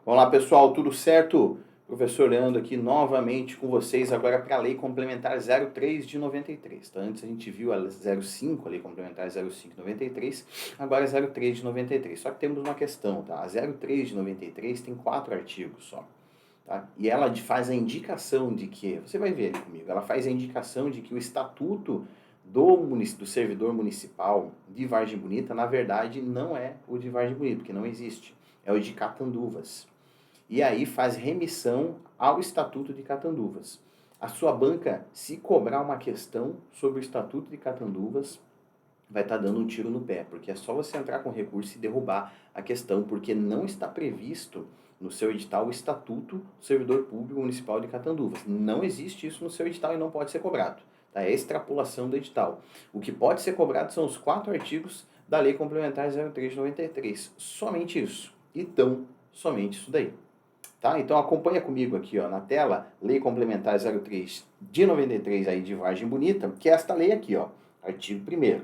Vamos lá, pessoal, tudo certo? Professor Leandro aqui novamente com vocês agora para a Lei Complementar 03 de 93. Tá? Antes a gente viu a 05, a Lei Complementar 05 de 93, agora é 03 de 93. Só que temos uma questão, tá? A 03 de 93 tem 4 artigos só. Tá? E ela faz a indicação de que, você vai ver ali comigo, ela faz a indicação de que o estatuto do servidor municipal de Vargem Bonita, na verdade, não é o de Vargem Bonita, porque não existe. É o de Catanduvas. E aí faz remissão ao Estatuto de Catanduvas. A sua banca, se cobrar uma questão sobre o Estatuto de Catanduvas, vai estar dando um tiro no pé, porque é só você entrar com recurso e derrubar a questão, porque não está previsto no seu edital o Estatuto do Servidor Público Municipal de Catanduvas. Não existe isso no seu edital e não pode ser cobrado. Tá? É a extrapolação do edital. O que pode ser cobrado são os 4 artigos da Lei Complementar 03 de 93. Somente isso. Então, somente isso daí. Tá? Então acompanha comigo aqui ó, na tela, Lei Complementar 03 de 93 aí de Vargem Bonita, que é esta lei aqui, ó, artigo 1º.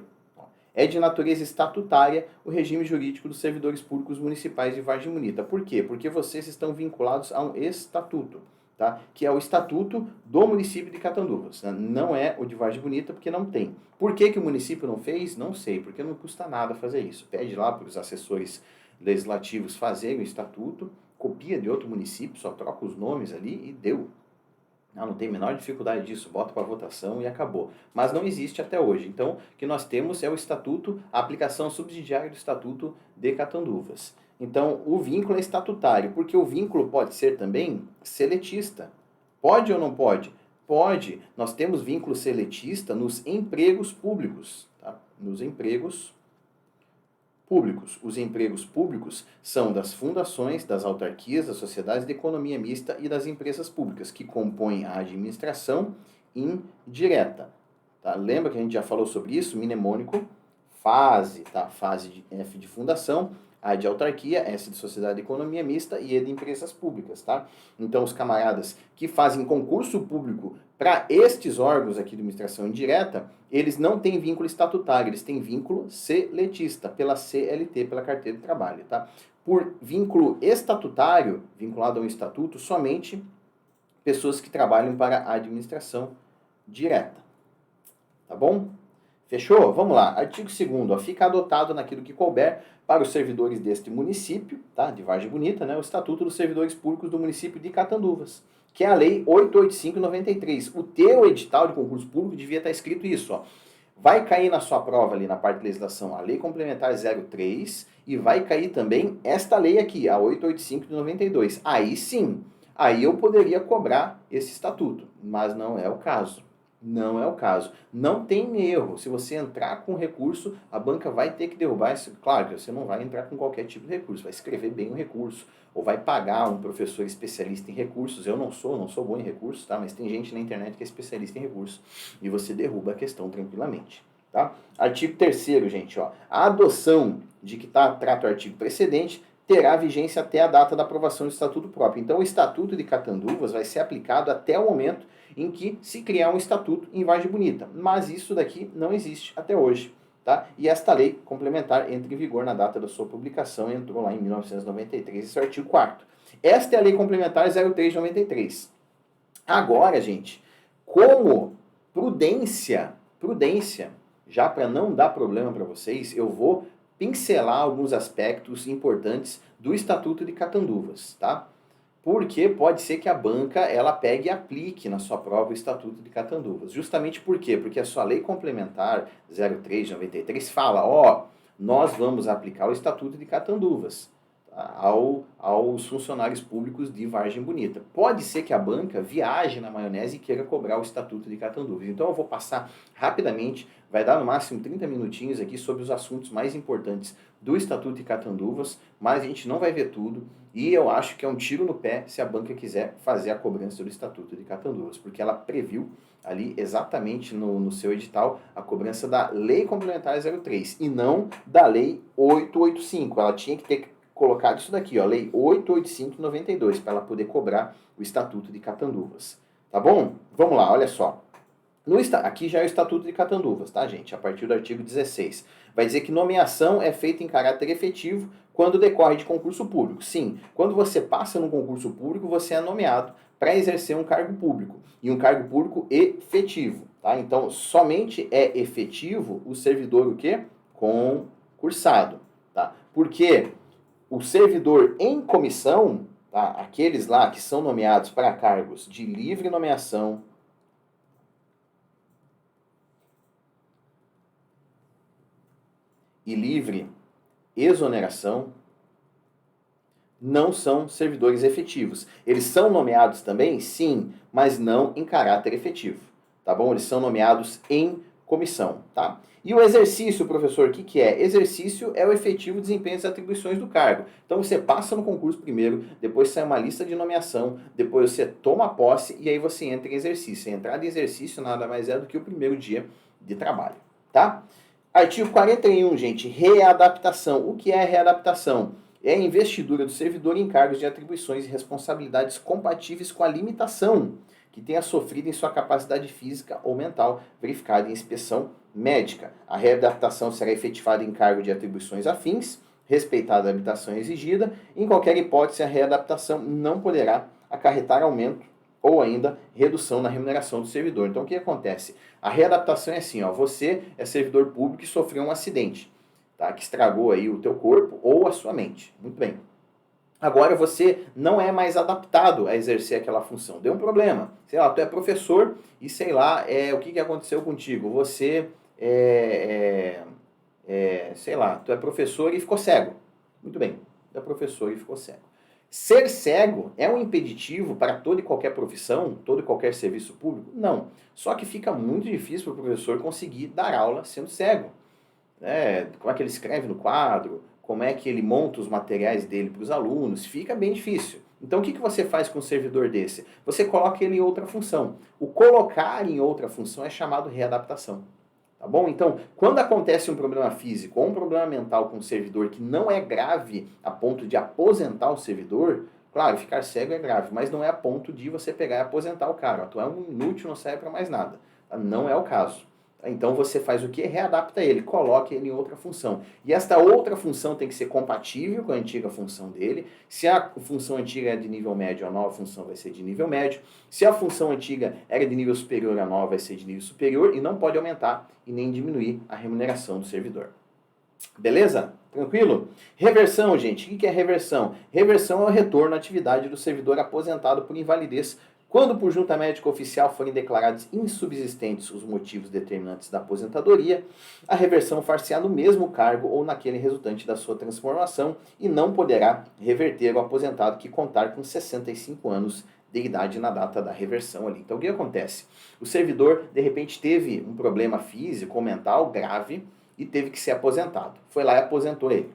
É de natureza estatutária o regime jurídico dos servidores públicos municipais de Vargem Bonita. Por quê? Porque vocês estão vinculados a um estatuto, tá? Que é o estatuto do município de Catanduvas. Né? Não é o de Vargem Bonita, porque não tem. Por que o município não fez? Não sei, porque não custa nada fazer isso. Pede lá para os assessores legislativos fazerem o estatuto, copia de outro município, só troca os nomes ali e deu. Não tem a menor dificuldade disso, bota para votação e acabou. Mas não existe até hoje. Então, o que nós temos é o estatuto, a aplicação subsidiária do estatuto de Catanduvas. Então, o vínculo é estatutário, porque o vínculo pode ser também seletista. Pode ou não pode? Pode. Nós temos vínculo seletista nos empregos públicos. Tá? Nos empregos públicos. Os empregos públicos são das fundações, das autarquias, das sociedades de economia mista e das empresas públicas, que compõem a administração indireta. Tá? Lembra que a gente já falou sobre isso? Mnemônico, fase, tá? Fase de F de fundação, A de autarquia, S de sociedade de economia mista e E de empresas públicas, tá? Então, os camaradas que fazem concurso público para estes órgãos aqui de administração indireta, eles não têm vínculo estatutário, eles têm vínculo seletista, pela CLT, pela carteira de trabalho, tá? Por vínculo estatutário, vinculado a um estatuto, somente pessoas que trabalham para a administração direta. Tá bom? Fechou? Vamos lá. Artigo 2º. Fica adotado naquilo que couber para os servidores deste município, tá? De Vargem Bonita, né? O Estatuto dos Servidores Públicos do município de Catanduvas, que é a Lei 885/93. O teu edital de concurso público devia estar escrito isso, ó. Vai cair na sua prova ali na parte de legislação a Lei Complementar 03 e vai cair também esta lei aqui, a 885 de 92. Aí sim, aí eu poderia cobrar esse estatuto, mas não é o caso. Não é o caso. Não tem erro. Se você entrar com recurso, a banca vai ter que derrubar isso. Claro que você não vai entrar com qualquer tipo de recurso, vai escrever bem o recurso, ou vai pagar um professor especialista em recursos. Eu não sou bom em recursos, tá? Mas tem gente na internet que é especialista em recursos. E você derruba a questão tranquilamente. Tá? Artigo 3º, gente, ó. A adoção de que trata o artigo precedente terá vigência até a data da aprovação do estatuto próprio. Então, o Estatuto de Catanduvas vai ser aplicado até o momento em que se criar um estatuto em Vargem Bonita. Mas isso daqui não existe até hoje. Tá? E esta lei complementar entra em vigor na data da sua publicação, entrou lá em 1993, esse é o artigo 4º. Esta é a Lei Complementar 03 de 93. Agora, gente, como prudência, já para não dar problema para vocês, eu vou pincelar alguns aspectos importantes do Estatuto de Catanduvas, tá? Porque pode ser que a banca ela pegue e aplique na sua prova o Estatuto de Catanduvas. Justamente por quê? Porque a sua Lei Complementar 03 de 93 fala, ó, nós vamos aplicar o Estatuto de Catanduvas, tá? aos funcionários públicos de Vargem Bonita. Pode ser que a banca viaje na maionese e queira cobrar o Estatuto de Catanduvas. Então eu vou passar rapidamente, vai dar no máximo 30 minutinhos aqui sobre os assuntos mais importantes do Estatuto de Catanduvas, mas a gente não vai ver tudo. E eu acho que é um tiro no pé se a banca quiser fazer a cobrança do Estatuto de Catanduvas, porque ela previu ali exatamente no seu edital a cobrança da Lei Complementar 03 e não da Lei 885. Ela tinha que ter colocado isso daqui, ó, Lei 885/92, para ela poder cobrar o Estatuto de Catanduvas. Tá bom? Vamos lá, olha só. Aqui já é o Estatuto de Catanduvas, tá, gente? A partir do artigo 16. Vai dizer que nomeação é feita em caráter efetivo quando decorre de concurso público. Sim, quando você passa num concurso público, você é nomeado para exercer um cargo público, e um cargo público efetivo, tá? Então, somente é efetivo o servidor o quê? Concursado, tá? Porque o servidor em comissão, tá? Aqueles lá que são nomeados para cargos de livre nomeação e livre exoneração, não são servidores efetivos. Eles são nomeados também? Sim, mas não em caráter efetivo, tá bom? Eles são nomeados em comissão, tá? E o exercício, professor, o que é? Exercício é o efetivo desempenho das atribuições do cargo. Então você passa no concurso primeiro, depois sai uma lista de nomeação, depois você toma posse e aí você entra em exercício. A entrada em exercício nada mais é do que o primeiro dia de trabalho, tá? Artigo 41, gente, readaptação. O que é readaptação? É a investidura do servidor em cargos de atribuições e responsabilidades compatíveis com a limitação que tenha sofrido em sua capacidade física ou mental, verificada em inspeção médica. A readaptação será efetivada em cargo de atribuições afins, respeitada a limitação exigida. Em qualquer hipótese, a readaptação não poderá acarretar aumento ou ainda redução na remuneração do servidor. Então, o que acontece? A readaptação é assim, ó, você é servidor público e sofreu um acidente, tá, que estragou aí o teu corpo ou a sua mente. Muito bem. Agora você não é mais adaptado a exercer aquela função. Deu um problema. Sei lá, tu é professor e sei lá, o que aconteceu contigo? Você sei lá, tu é professor e ficou cego. Muito bem, tu é professor e ficou cego. Ser cego é um impeditivo para toda e qualquer profissão, todo e qualquer serviço público? Não. Só que fica muito difícil para o professor conseguir dar aula sendo cego. Como é que ele escreve no quadro, como é que ele monta os materiais dele para os alunos, fica bem difícil. Então o que você faz com um servidor desse? Você coloca ele em outra função. O colocar em outra função é chamado readaptação. Tá bom? Então, quando acontece um problema físico ou um problema mental com o servidor que não é grave a ponto de aposentar o servidor, claro, ficar cego é grave, mas não é a ponto de você pegar e aposentar o cara. Tu é um inútil, não serve para mais nada. Tá? Não é o caso. Então você faz o que? Readapta ele, coloca ele em outra função. E esta outra função tem que ser compatível com a antiga função dele. Se a função antiga é de nível médio, a nova função vai ser de nível médio. Se a função antiga era de nível superior, a nova vai ser de nível superior. E não pode aumentar e nem diminuir a remuneração do servidor. Beleza? Tranquilo? Reversão, gente. O que é reversão? Reversão é o retorno à atividade do servidor aposentado por invalidez, quando por junta médica oficial forem declarados insubsistentes os motivos determinantes da aposentadoria, a reversão far-se-á no mesmo cargo ou naquele resultante da sua transformação e não poderá reverter o aposentado que contar com 65 anos de idade na data da reversão ali. Então o que acontece? O servidor, de repente, teve um problema físico ou mental grave e teve que ser aposentado. Foi lá e aposentou ele.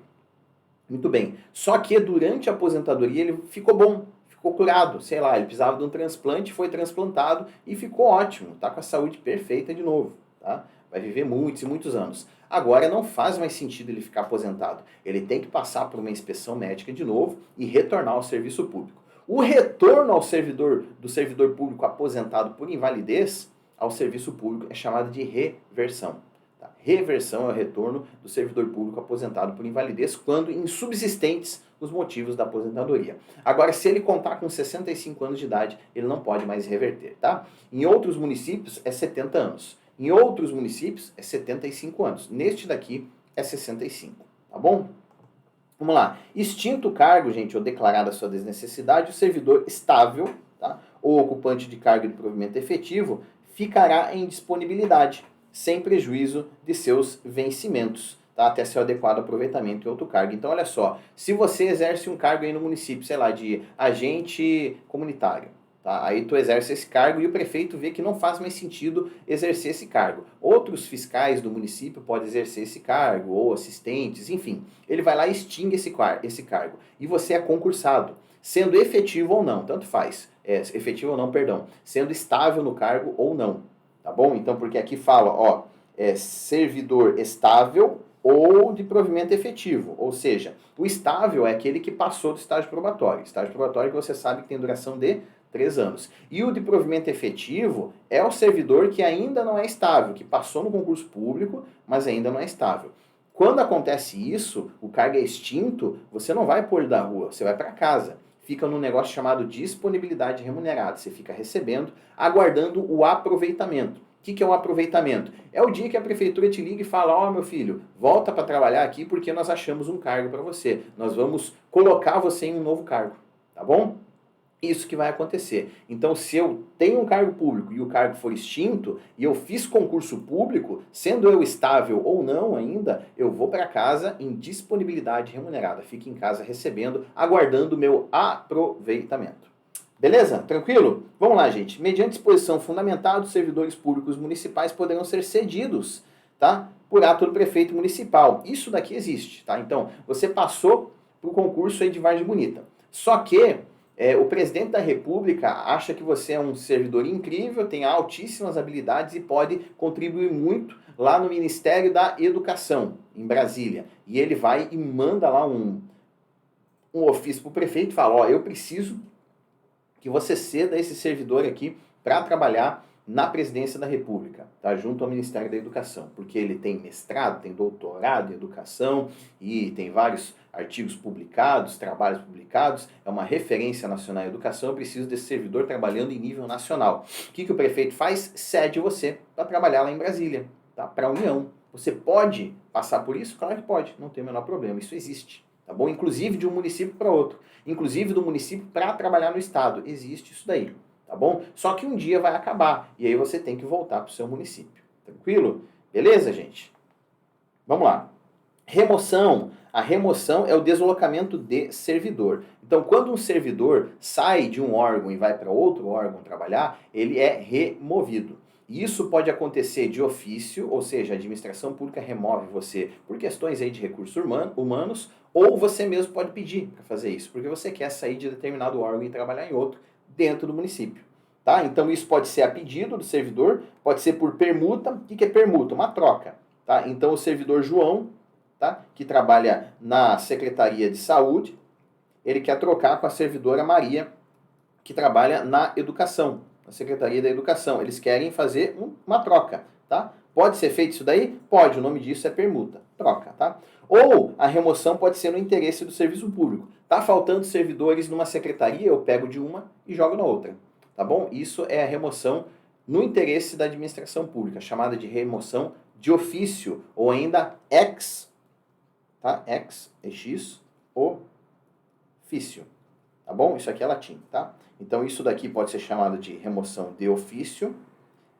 Muito bem. Só que durante a aposentadoria ele ficou bom. Ficou curado, sei lá, ele precisava de um transplante, foi transplantado e ficou ótimo, tá com a saúde perfeita de novo, tá? Vai viver muitos e muitos anos. Agora não faz mais sentido ele ficar aposentado. Ele tem que passar por uma inspeção médica de novo e retornar ao serviço público. O retorno ao do servidor público aposentado por invalidez ao serviço público é chamado de reversão. Tá? Reversão é o retorno do servidor público aposentado por invalidez quando insubsistentes os motivos da aposentadoria. Agora, se ele contar com 65 anos de idade, ele não pode mais reverter, tá? Em outros municípios é 70 anos. Em outros municípios é 75 anos. Neste daqui é 65, tá bom? Vamos lá. Extinto o cargo, gente, ou declarada a sua desnecessidade, o servidor estável, tá? Ou ocupante de cargo de provimento efetivo, ficará em disponibilidade, sem prejuízo de seus vencimentos, tá? Até seu adequado aproveitamento em outro cargo. Então, olha só, se você exerce um cargo aí no município, sei lá, de agente comunitário, tá? Aí tu exerce esse cargo e o prefeito vê que não faz mais sentido exercer esse cargo. Outros fiscais do município podem exercer esse cargo, ou assistentes, enfim. Ele vai lá e extingue esse cargo. E você é concursado, sendo efetivo ou não, tanto faz. Efetivo ou não, perdão. Sendo estável no cargo ou não. Tá bom? Então, porque aqui fala, ó, servidor estável ou de provimento efetivo. Ou seja, o estável é aquele que passou do estágio probatório. Estágio probatório que você sabe que tem duração de 3 anos. E o de provimento efetivo é o servidor que ainda não é estável, que passou no concurso público, mas ainda não é estável. Quando acontece isso, o cargo é extinto, você não vai pôr ele da rua, você vai para casa. Fica num negócio chamado disponibilidade remunerada. Você fica recebendo, aguardando o aproveitamento. O que é o aproveitamento? É o dia que a prefeitura te liga e fala: ó, meu filho, volta para trabalhar aqui porque nós achamos um cargo para você. Nós vamos colocar você em um novo cargo, tá bom? Isso que vai acontecer. Então, se eu tenho um cargo público e o cargo for extinto, e eu fiz concurso público, sendo eu estável ou não ainda, eu vou para casa em disponibilidade remunerada. Fico em casa recebendo, aguardando o meu aproveitamento. Beleza? Tranquilo? Vamos lá, gente. Mediante disposição fundamentada, os servidores públicos municipais poderão ser cedidos, tá? Por ato do prefeito municipal. Isso daqui existe, tá? Então, você passou para o concurso aí de Vargem Bonita. Só que o presidente da República acha que você é um servidor incrível, tem altíssimas habilidades e pode contribuir muito lá no Ministério da Educação, em Brasília. E ele vai e manda lá um ofício para o prefeito e fala: ó, eu preciso que você ceda esse servidor aqui para trabalhar na presidência da República, tá? Junto ao Ministério da Educação, porque ele tem mestrado, tem doutorado em educação e tem vários artigos publicados, trabalhos publicados, é uma referência nacional em educação, eu preciso desse servidor trabalhando em nível nacional. O que o prefeito faz? Cede você para trabalhar lá em Brasília, tá? Para a União. Você pode passar por isso? Claro que pode, não tem o menor problema, isso existe, tá bom? Inclusive de um município para outro, inclusive do município para trabalhar no estado, existe isso daí. Tá bom? Só que um dia vai acabar e aí você tem que voltar para o seu município. Tranquilo? Beleza, gente? Vamos lá. Remoção. A remoção é o deslocamento de servidor. Então, quando um servidor sai de um órgão e vai para outro órgão trabalhar, ele é removido. Isso pode acontecer de ofício, ou seja, a administração pública remove você por questões aí de recursos humanos, ou você mesmo pode pedir para fazer isso, porque você quer sair de determinado órgão e trabalhar em outro dentro do município. Tá? Então isso pode ser a pedido do servidor, pode ser por permuta. O que é permuta? Uma troca. Tá? Então o servidor João, tá? Que trabalha na Secretaria de Saúde, ele quer trocar com a servidora Maria, que trabalha na Educação, na Secretaria da Educação. Eles querem fazer uma troca. Tá? Pode ser feito isso daí? Pode, o nome disso é permuta, troca. Tá? Ou a remoção pode ser no interesse do serviço público. Tá faltando servidores numa secretaria, eu pego de uma e jogo na outra. Tá bom? Isso é a remoção no interesse da administração pública, chamada de remoção de ofício, ou ainda ex, tá? Ex ofício. Tá bom? Isso aqui é latim, tá? Então isso daqui pode ser chamado de remoção de ofício,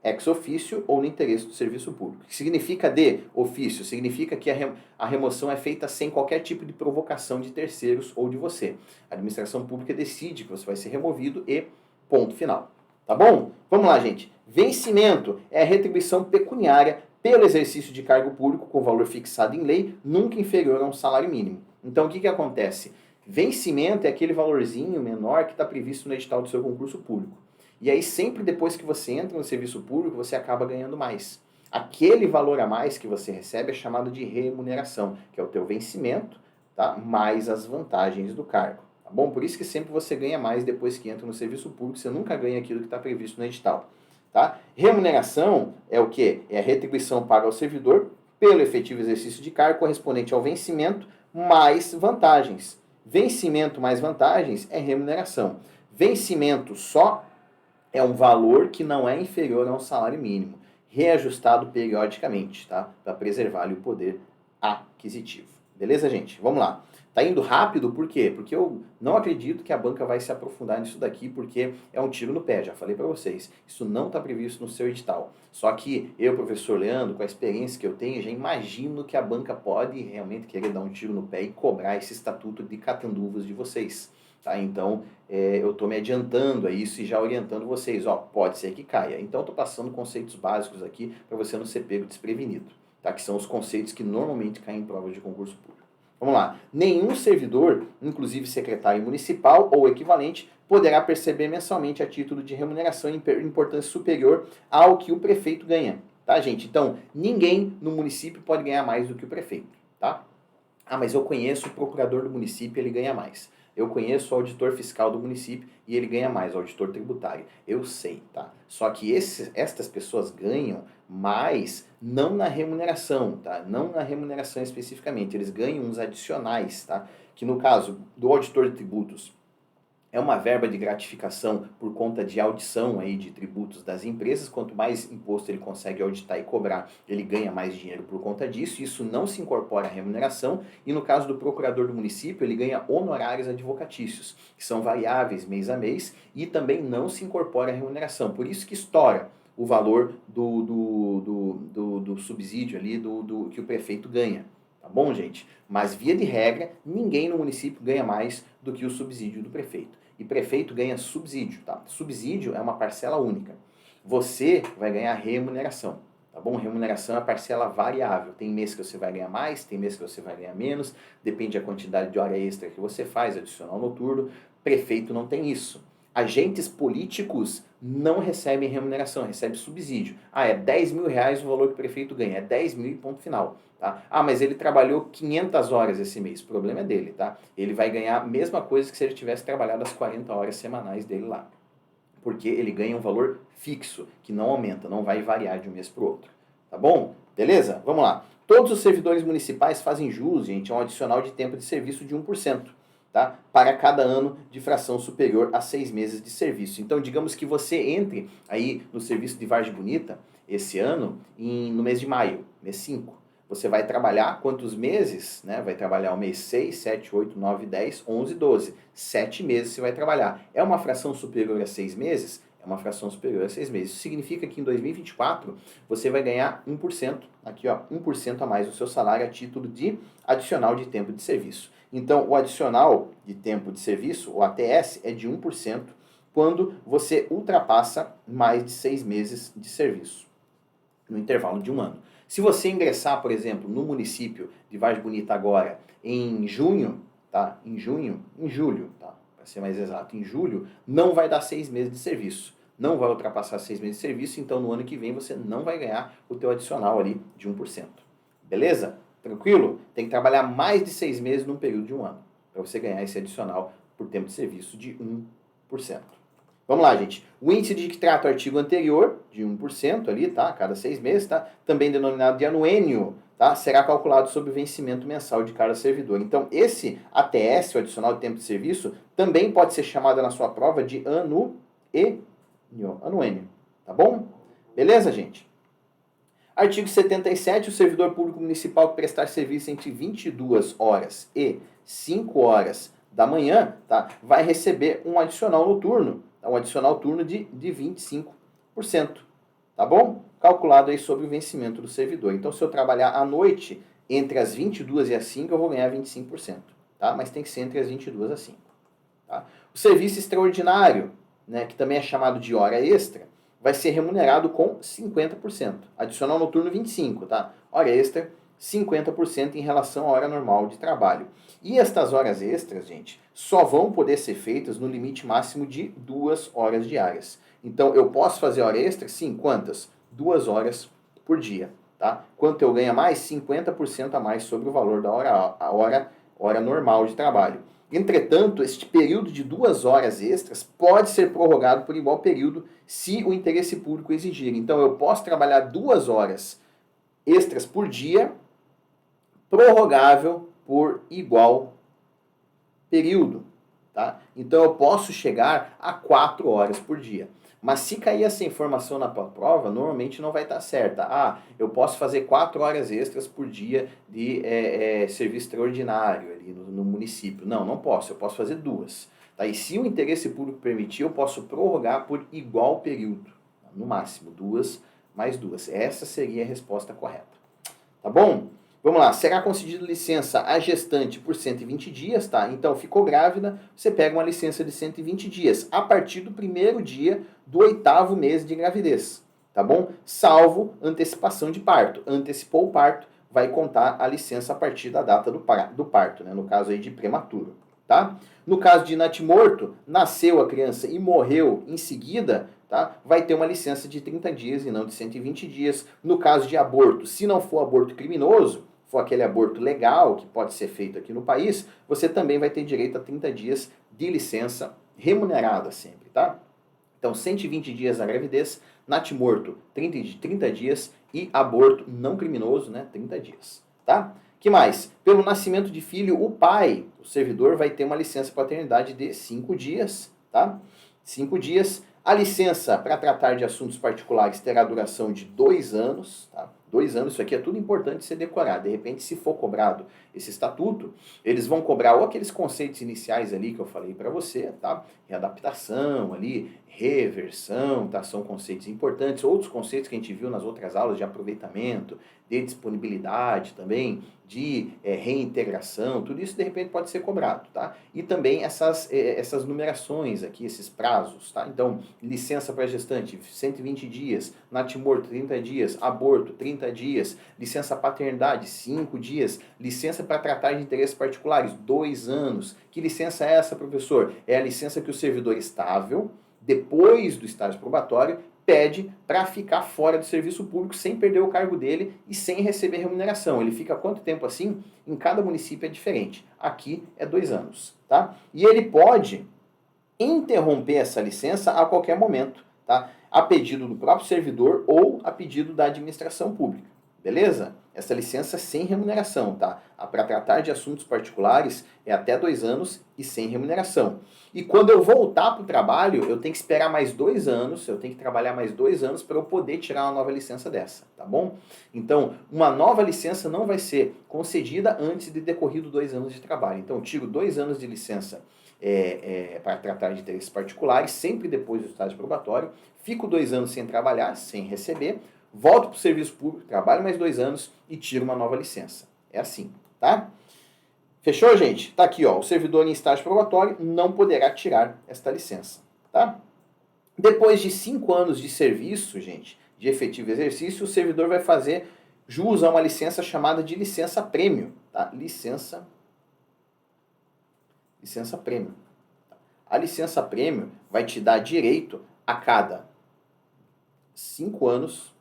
ex ofício ou no interesse do serviço público. O que significa de ofício? Significa que a remoção é feita sem qualquer tipo de provocação de terceiros ou de você. A administração pública decide que você vai ser removido e ponto final. Tá bom? Vamos lá, gente. Vencimento é a retribuição pecuniária pelo exercício de cargo público com valor fixado em lei, nunca inferior a um salário mínimo. Então, o que acontece? Vencimento é aquele valorzinho menor que está previsto no edital do seu concurso público. E aí, sempre depois que você entra no serviço público, você acaba ganhando mais. Aquele valor a mais que você recebe é chamado de remuneração, que é o teu vencimento, tá? Mais as vantagens do cargo. Tá bom? Por isso que sempre você ganha mais depois que entra no serviço público, você nunca ganha aquilo que está previsto no edital. Tá? Remuneração é o quê? É a retribuição paga ao servidor pelo efetivo exercício de cargo correspondente ao vencimento mais vantagens. Vencimento mais vantagens é remuneração. Vencimento só é um valor que não é inferior a um salário mínimo, reajustado periodicamente, tá? Para preservar o poder aquisitivo. Beleza, gente? Vamos lá. Tá indo rápido, por quê? Porque eu não acredito que a banca vai se aprofundar nisso daqui, porque é um tiro no pé, já falei para vocês. Isso não está previsto no seu edital. Só que eu, professor Leandro, com a experiência que eu tenho, já imagino que a banca pode realmente querer dar um tiro no pé e cobrar esse estatuto de catanduvas de vocês. Tá? Então, eu estou me adiantando a isso e já orientando vocês. Ó, pode ser que caia. Então, estou passando conceitos básicos aqui para você não ser pego desprevenido. Tá? Que são os conceitos que normalmente caem em provas de concurso público. Vamos lá. Nenhum servidor, inclusive secretário municipal ou equivalente, poderá perceber mensalmente a título de remuneração em importância superior ao que o prefeito ganha. Tá, gente? Então, ninguém no município pode ganhar mais do que o prefeito. Tá? Ah, mas eu conheço o procurador do município, ele ganha mais. Eu conheço o auditor fiscal do município e ele ganha mais, o auditor tributário. Eu sei, tá? Só que estas pessoas ganham mais não na remuneração, tá? Não na remuneração especificamente. Eles ganham uns adicionais, tá? Que no caso do auditor de tributos, é uma verba de gratificação por conta de audição aí de tributos das empresas. Quanto mais imposto ele consegue auditar e cobrar, ele ganha mais dinheiro por conta disso. Isso não se incorpora à remuneração. E no caso do procurador do município, ele ganha honorários advocatícios, que são variáveis mês a mês e também não se incorpora à remuneração. Por isso que estoura o valor do subsídio ali do que o prefeito ganha. Tá bom, gente? Mas, via de regra, ninguém no município ganha mais do que o subsídio do prefeito. E prefeito ganha subsídio, tá? Subsídio é uma parcela única. Você vai ganhar remuneração, tá bom? Remuneração é a parcela variável. Tem mês que você vai ganhar mais, tem mês que você vai ganhar menos, depende da quantidade de hora extra que você faz, adicional noturno. Prefeito não tem isso. Agentes políticos não recebem remuneração, recebem subsídio. Ah, é 10 mil reais o valor que o prefeito ganha, é 10 mil e ponto final. Tá? Ah, mas ele trabalhou 500 horas esse mês, o problema é dele, tá? Ele vai ganhar a mesma coisa que se ele tivesse trabalhado as 40 horas semanais dele lá. Porque ele ganha um valor fixo, que não aumenta, não vai variar de um mês para o outro. Tá bom? Beleza? Vamos lá. Todos os servidores municipais fazem jus, gente, a um adicional de tempo de serviço de 1%. Tá? Para cada ano de fração superior a 6 meses de serviço. Então, digamos que você entre aí no serviço de Vargem Bonita esse ano no mês de maio, mês 5. Você vai trabalhar quantos meses? Né? Vai trabalhar o mês 6, 7, 8, 9, 10, 11, 12. 7 meses você vai trabalhar. É uma fração superior a 6 meses? É uma fração superior a 6 meses. Isso significa que em 2024 você vai ganhar 1%, aqui ó, 1% a mais do seu salário a título de adicional de tempo de serviço. Então, o adicional de tempo de serviço, o ATS, é de 1% quando você ultrapassa mais de 6 meses de serviço, no intervalo de um ano. Se você ingressar, por exemplo, no município de Vargem Bonita agora, em junho, tá? Em julho, tá? Para ser mais exato, em julho, não vai dar 6 meses de serviço. Não vai ultrapassar 6 meses de serviço, então no ano que vem você não vai ganhar o teu adicional ali de 1%. Beleza? Tranquilo? Tem que trabalhar mais de 6 meses num período de um ano, para você ganhar esse adicional por tempo de serviço de 1%. Vamos lá, gente. O índice de que trata o artigo anterior, de 1% ali, tá? A cada 6 meses, tá? Também denominado de anuênio, tá? Será calculado sobre o vencimento mensal de cada servidor. Então, esse ATS, o adicional de tempo de serviço, também pode ser chamado na sua prova de anuênio, tá bom? Beleza, gente? Artigo 77, o servidor público municipal que prestar serviço entre 22 horas e 5 horas da manhã, tá, vai receber um adicional noturno, um adicional turno de 25%, tá bom? Calculado aí sobre o vencimento do servidor. Então, se eu trabalhar à noite, entre as 22 e as 5, eu vou ganhar 25%, tá? Mas tem que ser entre as 22 e as 5. Tá? O serviço extraordinário, né, que também é chamado de hora extra, vai ser remunerado com 50%. Adicional noturno 25%, tá? Hora extra, 50% em relação à hora normal de trabalho. E estas horas extras, gente, só vão poder ser feitas no limite máximo de 2 horas diárias. Então, eu posso fazer hora extra? Sim, quantas? 2 horas por dia, tá? Quanto eu ganho a mais? 50% a mais sobre o valor da hora normal de trabalho. Entretanto, este período de 2 horas extras pode ser prorrogado por igual período se o interesse público exigir. Então, eu posso trabalhar 2 horas extras por dia, prorrogável por igual período. Tá? Então, eu posso chegar a 4 horas por dia. Mas se cair essa informação na prova, normalmente não vai estar certa. Ah, eu posso fazer 4 horas extras por dia de serviço extraordinário ali no município. Não, não posso. Eu posso fazer 2. Tá? E se o interesse público permitir, eu posso prorrogar por igual período. No máximo, 2 mais 2. Essa seria a resposta correta. Tá bom? Vamos lá, será concedida licença à gestante por 120 dias, tá? Então, ficou grávida, você pega uma licença de 120 dias, a partir do primeiro dia do 8º mês de gravidez, tá bom? Salvo antecipação de parto. Antecipou o parto, vai contar a licença a partir da data do parto, né? No caso aí de prematuro, tá? No caso de natimorto, nasceu a criança e morreu em seguida, tá? Vai ter uma licença de 30 dias e não de 120 dias. No caso de aborto, se não for aborto criminoso, for aquele aborto legal, que pode ser feito aqui no país, você também vai ter direito a 30 dias de licença remunerada sempre, tá? Então, 120 dias na gravidez, natimorto, 30 dias e aborto não criminoso, né, 30 dias, tá? Que mais? Pelo nascimento de filho, o pai, o servidor, vai ter uma licença paternidade de 5 dias, tá? 5 dias. A licença para tratar de assuntos particulares terá duração de 2 anos, tá? 2 anos, isso aqui é tudo importante você decorar. De repente, se for cobrado esse estatuto, eles vão cobrar ou aqueles conceitos iniciais ali que eu falei para você, tá? Readaptação ali, reversão, tá? São conceitos importantes. Outros conceitos que a gente viu nas outras aulas de aproveitamento, de disponibilidade também, de reintegração, tudo isso de repente pode ser cobrado, tá? E também essas numerações aqui, esses prazos, tá? Então, licença para gestante, 120 dias, natimorto, 30 dias, aborto, 30 dias, licença paternidade, 5 dias, licença para tratar de interesses particulares, 2 anos. Que licença é essa, professor? É a licença que o servidor estável, depois do estágio probatório, pede para ficar fora do serviço público sem perder o cargo dele e sem receber remuneração. Ele fica quanto tempo assim? Em cada município é diferente. Aqui é 2 anos, tá? E ele pode interromper essa licença a qualquer momento, tá? A pedido do próprio servidor ou a pedido da administração pública, beleza? Essa licença sem remuneração, tá? Para tratar de assuntos particulares é até 2 anos e sem remuneração. E quando eu voltar para o trabalho, eu tenho que esperar mais 2 anos, eu tenho que trabalhar mais 2 anos para eu poder tirar uma nova licença dessa, tá bom? Então, uma nova licença não vai ser concedida antes de decorrido 2 anos de trabalho. Então, eu tiro 2 anos de licença para tratar de interesses particulares, sempre depois do estágio probatório, fico 2 anos sem trabalhar, sem receber, volto para o serviço público, trabalho mais 2 anos e tiro uma nova licença. É assim, tá? Fechou, gente? Tá aqui, ó. O servidor em estágio probatório não poderá tirar esta licença, tá? Depois de 5 anos de serviço, gente, de efetivo exercício, o servidor vai fazer jus a uma licença chamada de licença prêmio, tá? Licença prêmio. A licença prêmio vai te dar direito a cada 5 anos,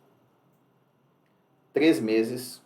3 meses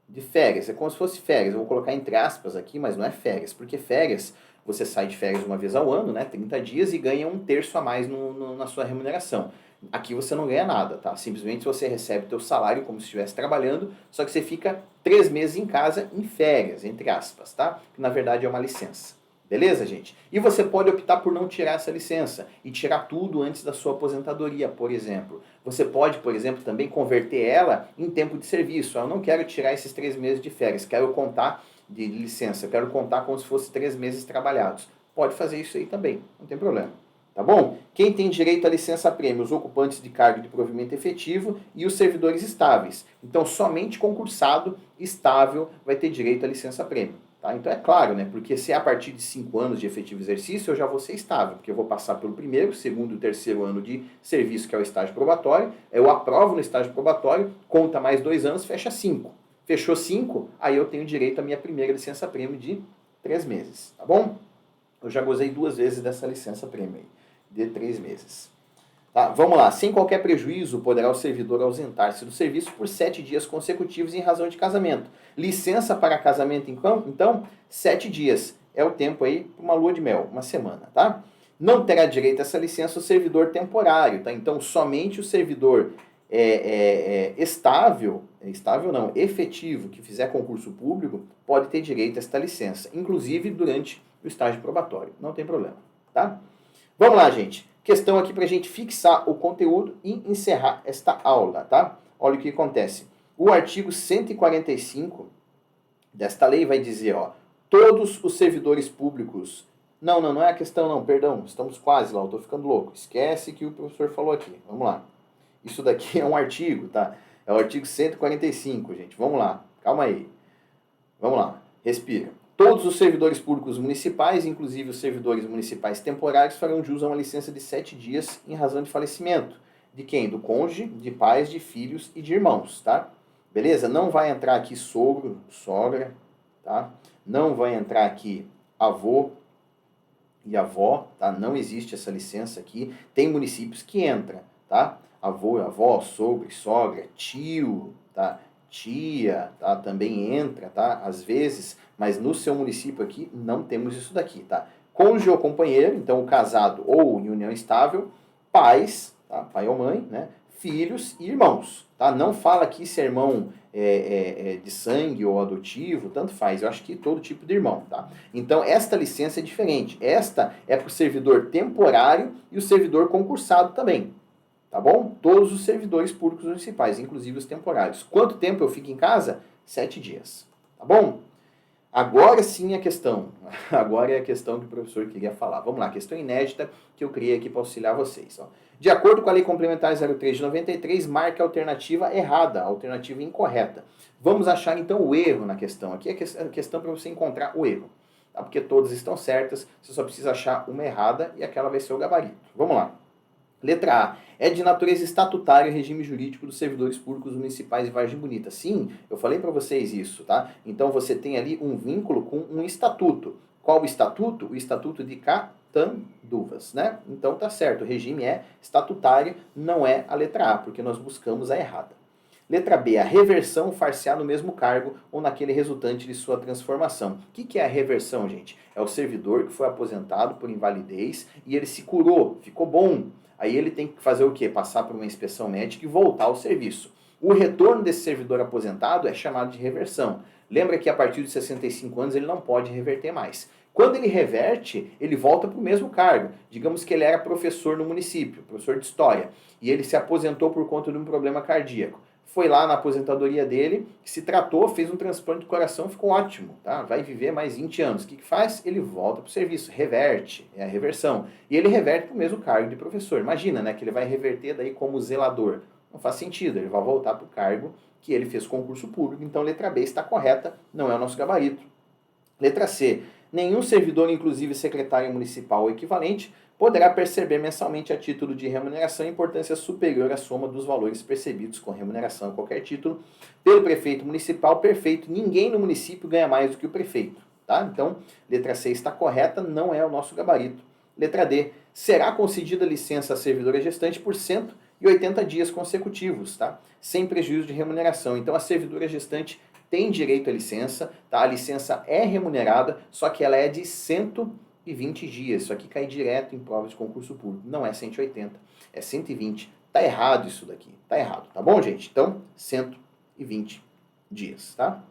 de férias. É como se fosse férias. Eu vou colocar entre aspas aqui, mas não é férias. Porque férias, você sai de férias uma vez ao ano, né? 30 dias e ganha 1/3 a mais na sua remuneração. Aqui você não ganha nada, tá? Simplesmente você recebe o teu salário como se estivesse trabalhando, só que você fica 3 meses em casa em férias, entre aspas, tá? Que na verdade é uma licença. Beleza, gente? E você pode optar por não tirar essa licença e tirar tudo antes da sua aposentadoria, por exemplo. Você pode, por exemplo, também converter ela em tempo de serviço. Eu não quero tirar esses 3 meses de férias, quero contar de licença, quero contar como se fosse 3 meses trabalhados. Pode fazer isso aí também, não tem problema. Tá bom? Quem tem direito à licença prêmio? Os ocupantes de cargo de provimento efetivo e os servidores estáveis. Então, somente concursado estável vai ter direito à licença prêmio. Tá? Então é claro, né? Porque se é a partir de 5 anos de efetivo exercício, eu já vou ser estável, porque eu vou passar pelo primeiro, segundo e terceiro ano de serviço, que é o estágio probatório, eu aprovo no estágio probatório, conta mais 2 anos, fecha 5. Fechou 5, aí eu tenho direito à minha primeira licença prêmio de 3 meses, tá bom? Eu já gozei 2 vezes dessa licença prêmio aí, de 3 meses. Tá, vamos lá. Sem qualquer prejuízo, poderá o servidor ausentar-se do serviço por 7 dias consecutivos em razão de casamento. Licença para casamento, então, 7 dias. É o tempo aí para uma lua de mel, uma semana, tá? Não terá direito a essa licença o servidor temporário, tá? Então, somente o servidor efetivo, que fizer concurso público, pode ter direito a esta licença, inclusive durante o estágio probatório. Não tem problema, tá? Vamos lá, gente. Questão aqui para a gente fixar o conteúdo e encerrar esta aula, tá? Olha o que acontece. O artigo 145 desta lei vai dizer, ó, todos os servidores públicos... Não é a questão não, perdão, estamos quase lá, eu tô ficando louco. Esquece que o professor falou aqui, vamos lá. Isso daqui é um artigo, tá? É o artigo 145, gente, vamos lá, calma aí. Vamos lá, respira. Todos os servidores públicos municipais, inclusive os servidores municipais temporários, farão jus a uma licença de 7 dias em razão de falecimento. De quem? Do cônjuge, de pais, de filhos e de irmãos, tá? Beleza? Não vai entrar aqui sogro, sogra, tá? Não vai entrar aqui avô e avó, tá? Não existe essa licença aqui. Tem municípios que entra, tá? Avô, avó, sogro, sogra, tio, tá? tia, tá? Também entra, tá? Às vezes, mas no seu município aqui não temos isso daqui, tá? Cônjuge ou companheiro, então o casado ou em união estável, pais, tá? Pai ou mãe, né? Filhos e irmãos, tá? Não fala aqui se é irmão de sangue ou adotivo, tanto faz. Eu acho que todo tipo de irmão, tá? Então, esta licença é diferente. Esta é para o servidor temporário e o servidor concursado também, tá bom? Todos os servidores públicos municipais, inclusive os temporários. Quanto tempo eu fico em casa? 7 dias, tá bom? Agora sim a questão. Agora é a questão que o professor queria falar. Vamos lá, questão inédita que eu criei aqui para auxiliar vocês. Ó. De acordo com a Lei Complementar 03 de 93, marque a alternativa errada, a alternativa incorreta. Vamos achar então o erro na questão. Aqui é a questão para você encontrar o erro. Tá? Porque todas estão certas, você só precisa achar uma errada e aquela vai ser o gabarito. Vamos lá. Letra A. É de natureza estatutária o regime jurídico dos servidores públicos municipais de Vargem Bonita. Sim, eu falei para vocês isso, tá? Então você tem ali um vínculo com um estatuto. Qual o estatuto? O Estatuto de Catanduvas, né? Então tá certo, o regime é estatutário, não é a letra A, porque nós buscamos a errada. Letra B, a reversão far-se-á no mesmo cargo ou naquele resultante de sua transformação. O que é a reversão, gente? É o servidor que foi aposentado por invalidez e ele se curou, ficou bom. Aí ele tem que fazer o quê? Passar por uma inspeção médica e voltar ao serviço. O retorno desse servidor aposentado é chamado de reversão. Lembra que a partir de 65 anos ele não pode reverter mais. Quando ele reverte, ele volta para o mesmo cargo. Digamos que ele era professor no município, professor de história, e ele se aposentou por conta de um problema cardíaco. Foi lá na aposentadoria dele, se tratou, fez um transplante de coração, ficou ótimo, tá? Vai viver mais 20 anos. O que faz? Ele volta para o serviço, reverte, é a reversão. E ele reverte para o mesmo cargo de professor. Imagina, né, que ele vai reverter daí como zelador. Não faz sentido, ele vai voltar para o cargo que ele fez concurso público. Então, letra B está correta, não é o nosso gabarito. Letra C. Nenhum servidor, inclusive secretário municipal ou equivalente, poderá perceber mensalmente a título de remuneração importância superior à soma dos valores percebidos com remuneração a qualquer título pelo prefeito municipal. Perfeito, ninguém no município ganha mais do que o prefeito. Tá? Então, letra C está correta, não é o nosso gabarito. Letra D. Será concedida licença à servidora gestante por 180 dias consecutivos, tá? Sem prejuízo de remuneração. Então, a servidora gestante tem direito à licença, tá? A licença é remunerada, só que ela é de 120 dias. Isso aqui cai direto em provas de concurso público. Não é 180, é 120. Tá errado isso daqui, tá errado, tá bom, gente? Então, 120 dias, tá?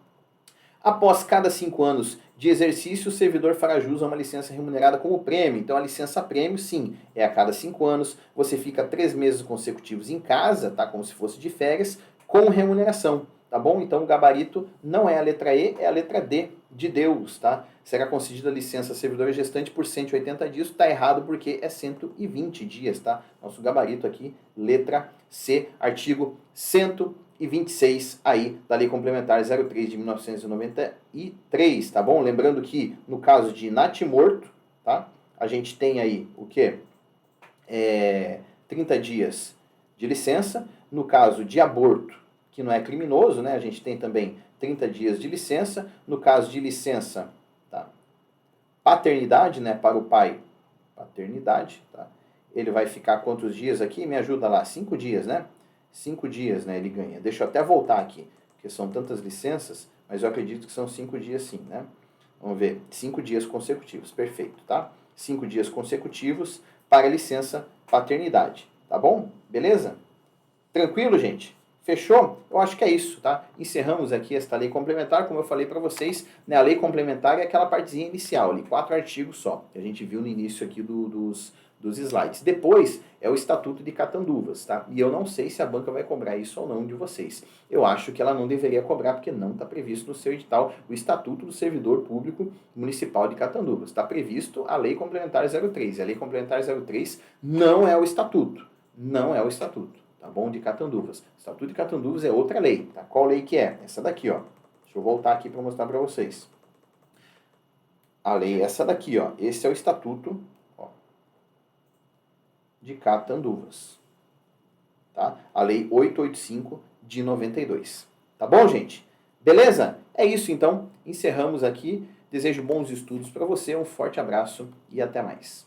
Após cada 5 anos de exercício, o servidor fará jus a uma licença remunerada como prêmio. Então, a licença prêmio, sim, é a cada 5 anos. Você fica 3 meses consecutivos em casa, tá? Como se fosse de férias, com remuneração. Tá bom? Então o gabarito não é a letra E, é a letra D, de Deus, tá? Será concedida licença servidora gestante por 180 dias, tá errado porque é 120 dias, tá? Nosso gabarito aqui, letra C, artigo 126 aí da Lei Complementar 03 de 1993, tá bom? Lembrando que no caso de natimorto, tá? A gente tem aí o quê? 30 dias de licença. No caso de aborto, que não é criminoso, né? A gente tem também 30 dias de licença. No caso de licença, tá? Paternidade, né? Para o pai, paternidade, tá? Ele vai ficar quantos dias aqui? Me ajuda lá, 5 dias, né? 5 dias, né? Ele ganha. Deixa eu até voltar aqui, porque são tantas licenças, mas eu acredito que são 5 dias sim, né? Vamos ver, 5 dias consecutivos, perfeito, tá? 5 dias consecutivos para licença paternidade, tá bom? Beleza? Tranquilo, gente? Fechou? Eu acho que é isso, tá? Encerramos aqui esta lei complementar, como eu falei para vocês, né? A lei complementar é aquela partezinha inicial, ali, 4 artigos só, que a gente viu no início aqui dos slides. Depois é o Estatuto de Catanduvas, tá? E eu não sei se a banca vai cobrar isso ou não de vocês. Eu acho que ela não deveria cobrar, porque não está previsto no seu edital o Estatuto do Servidor Público Municipal de Catanduvas. Está previsto a Lei Complementar 03. E a Lei Complementar 03 não é o Estatuto. Não é o Estatuto. Tá bom? De Catanduvas. O Estatuto de Catanduvas é outra lei, tá? Qual lei que é? Essa daqui, ó. Deixa eu voltar aqui para mostrar para vocês. A lei é essa daqui, ó. Esse é o Estatuto, ó, de Catanduvas. Tá? A lei 885 de 92. Tá bom, gente? Beleza? É isso, então. Encerramos aqui. Desejo bons estudos para você. Um forte abraço e até mais.